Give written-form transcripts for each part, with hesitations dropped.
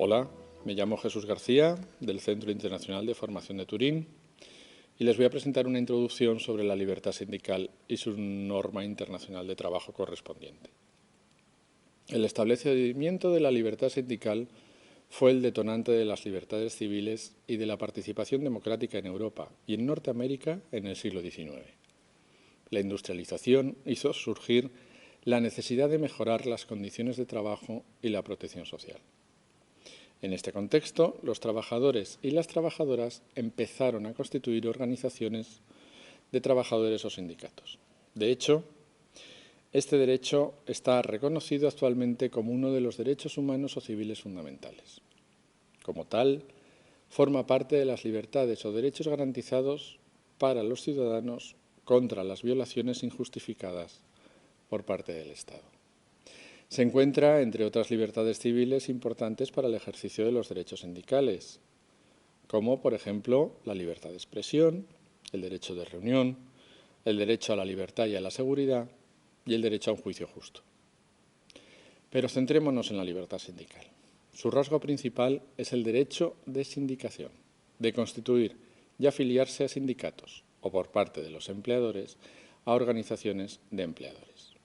Hola, me llamo Jesús García, del Centro Internacional de Formación de Turín, y les voy a presentar una introducción sobre la libertad sindical y su norma internacional de trabajo correspondiente. El establecimiento de la libertad sindical fue el detonante de las libertades civiles y de la participación democrática en Europa y en Norteamérica en el siglo XIX. La industrialización hizo surgir la necesidad de mejorar las condiciones de trabajo y la protección social. En este contexto, los trabajadores y las trabajadoras empezaron a constituir organizaciones de trabajadores o sindicatos. De hecho, este derecho está reconocido actualmente como uno de los derechos humanos o civiles fundamentales. Como tal, forma parte de las libertades o derechos garantizados para los ciudadanos contra las violaciones injustificadas por parte del Estado. Se encuentra, entre otras libertades civiles importantes para el ejercicio de los derechos sindicales, como, por ejemplo, la libertad de expresión, el derecho de reunión, el derecho a la libertad y a la seguridad y el derecho a un juicio justo. Pero centrémonos en la libertad sindical. Su rasgo principal es el derecho de sindicación, de constituir y afiliarse a sindicatos o, por parte de los empleadores, a organizaciones de empleadores.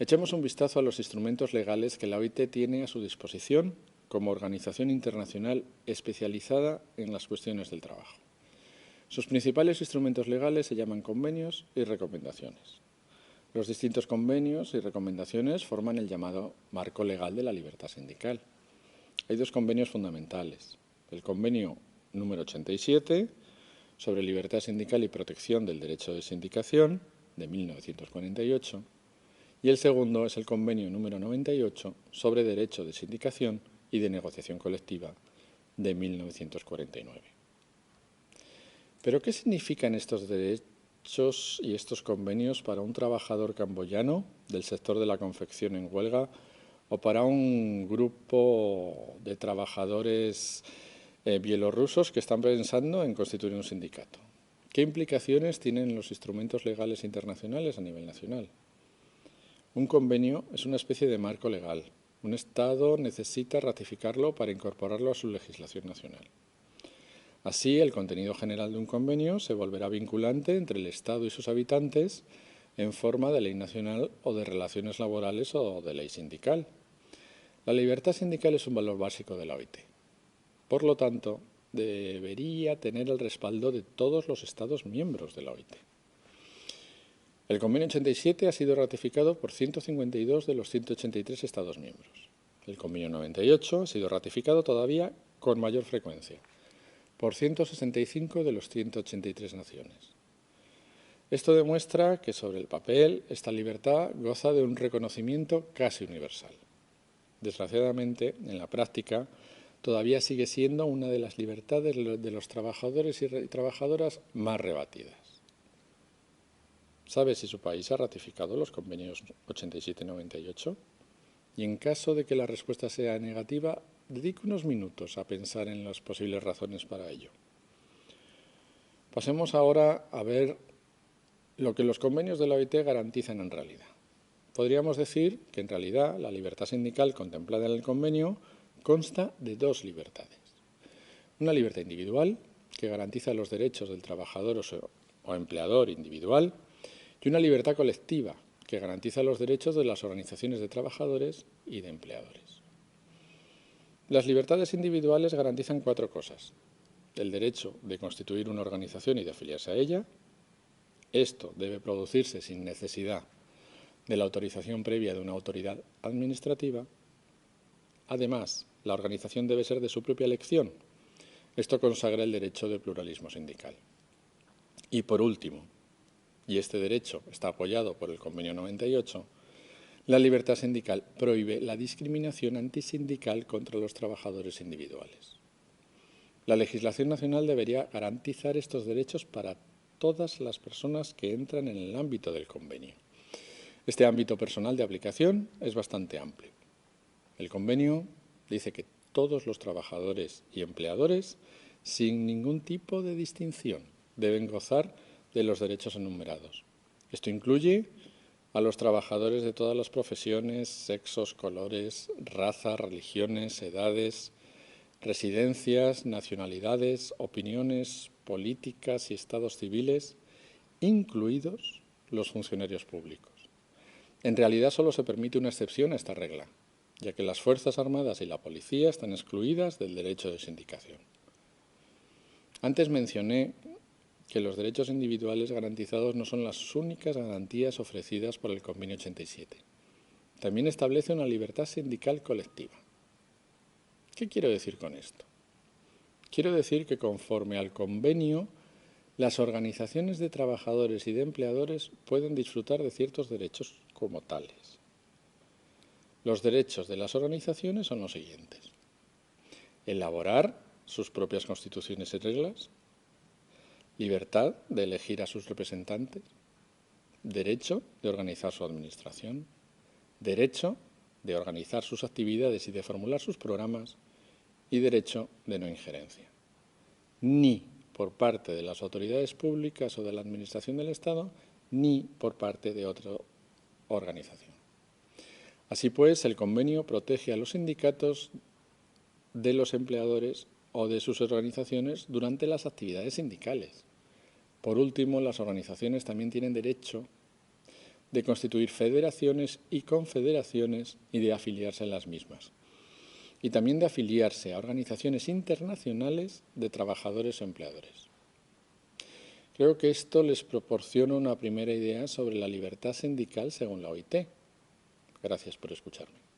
Echemos un vistazo a los instrumentos legales que la OIT tiene a su disposición como organización internacional especializada en las cuestiones del trabajo. Sus principales instrumentos legales se llaman convenios y recomendaciones. Los distintos convenios y recomendaciones forman el llamado marco legal de la libertad sindical. Hay dos convenios fundamentales. El convenio número 87 sobre libertad sindical y protección del derecho de sindicación de 1948 y el segundo es el convenio número 98 sobre derecho de sindicación y de negociación colectiva de 1949. ¿Pero qué significan estos derechos y estos convenios para un trabajador camboyano del sector de la confección en huelga o para un grupo de trabajadores bielorrusos que están pensando en constituir un sindicato? ¿Qué implicaciones tienen los instrumentos legales internacionales a nivel nacional? Un convenio es una especie de marco legal. Un Estado necesita ratificarlo para incorporarlo a su legislación nacional. Así, el contenido general de un convenio se volverá vinculante entre el Estado y sus habitantes en forma de ley nacional o de relaciones laborales o de ley sindical. La libertad sindical es un valor básico de la OIT. Por lo tanto, debería tener el respaldo de todos los Estados miembros de la OIT. El convenio 87 ha sido ratificado por 152 de los 183 Estados miembros. El convenio 98 ha sido ratificado todavía con mayor frecuencia, por 165 de los 183 naciones. Esto demuestra que sobre el papel esta libertad goza de un reconocimiento casi universal. Desgraciadamente, en la práctica, todavía sigue siendo una de las libertades de los trabajadores y trabajadoras más rebatidas. ¿Sabe si su país ha ratificado los convenios 87 y 98? Y en caso de que la respuesta sea negativa, dedique unos minutos a pensar en las posibles razones para ello. Pasemos ahora a ver lo que los convenios de la OIT garantizan en realidad. Podríamos decir que en realidad la libertad sindical contemplada en el convenio consta de dos libertades. Una libertad individual, que garantiza los derechos del trabajador o empleador individual, y una libertad colectiva, que garantiza los derechos de las organizaciones de trabajadores y de empleadores. Las libertades individuales garantizan cuatro cosas: el derecho de constituir una organización y de afiliarse a ella. Esto debe producirse sin necesidad de la autorización previa de una autoridad administrativa. Además, la organización debe ser de su propia elección. Esto consagra el derecho de pluralismo sindical. Y por último, y este derecho está apoyado por el convenio 98, la libertad sindical prohíbe la discriminación antisindical contra los trabajadores individuales. La legislación nacional debería garantizar estos derechos para todas las personas que entran en el ámbito del convenio. Este ámbito personal de aplicación es bastante amplio. El convenio dice que todos los trabajadores y empleadores, sin ningún tipo de distinción, deben gozar de los derechos enumerados. Esto incluye a los trabajadores de todas las profesiones, sexos, colores, razas, religiones, edades, residencias, nacionalidades, opiniones políticas y estados civiles, incluidos los funcionarios públicos. En realidad solo se permite una excepción a esta regla, ya que las Fuerzas Armadas y la Policía están excluidas del derecho de sindicación. Antes mencioné que los derechos individuales garantizados no son las únicas garantías ofrecidas por el Convenio 87. También establece una libertad sindical colectiva. ¿Qué quiero decir con esto? Quiero decir que conforme al convenio, las organizaciones de trabajadores y de empleadores pueden disfrutar de ciertos derechos como tales. Los derechos de las organizaciones son los siguientes: elaborar sus propias constituciones y reglas, libertad de elegir a sus representantes, derecho de organizar su administración, derecho de organizar sus actividades y de formular sus programas y derecho de no injerencia, ni por parte de las autoridades públicas o de la Administración del Estado, ni por parte de otra organización. Así pues, el convenio protege a los sindicatos de los empleadores o de sus organizaciones durante las actividades sindicales. Por último, las organizaciones también tienen derecho de constituir federaciones y confederaciones y de afiliarse en las mismas. Y también de afiliarse a organizaciones internacionales de trabajadores o empleadores. Creo que esto les proporciona una primera idea sobre la libertad sindical según la OIT. Gracias por escucharme.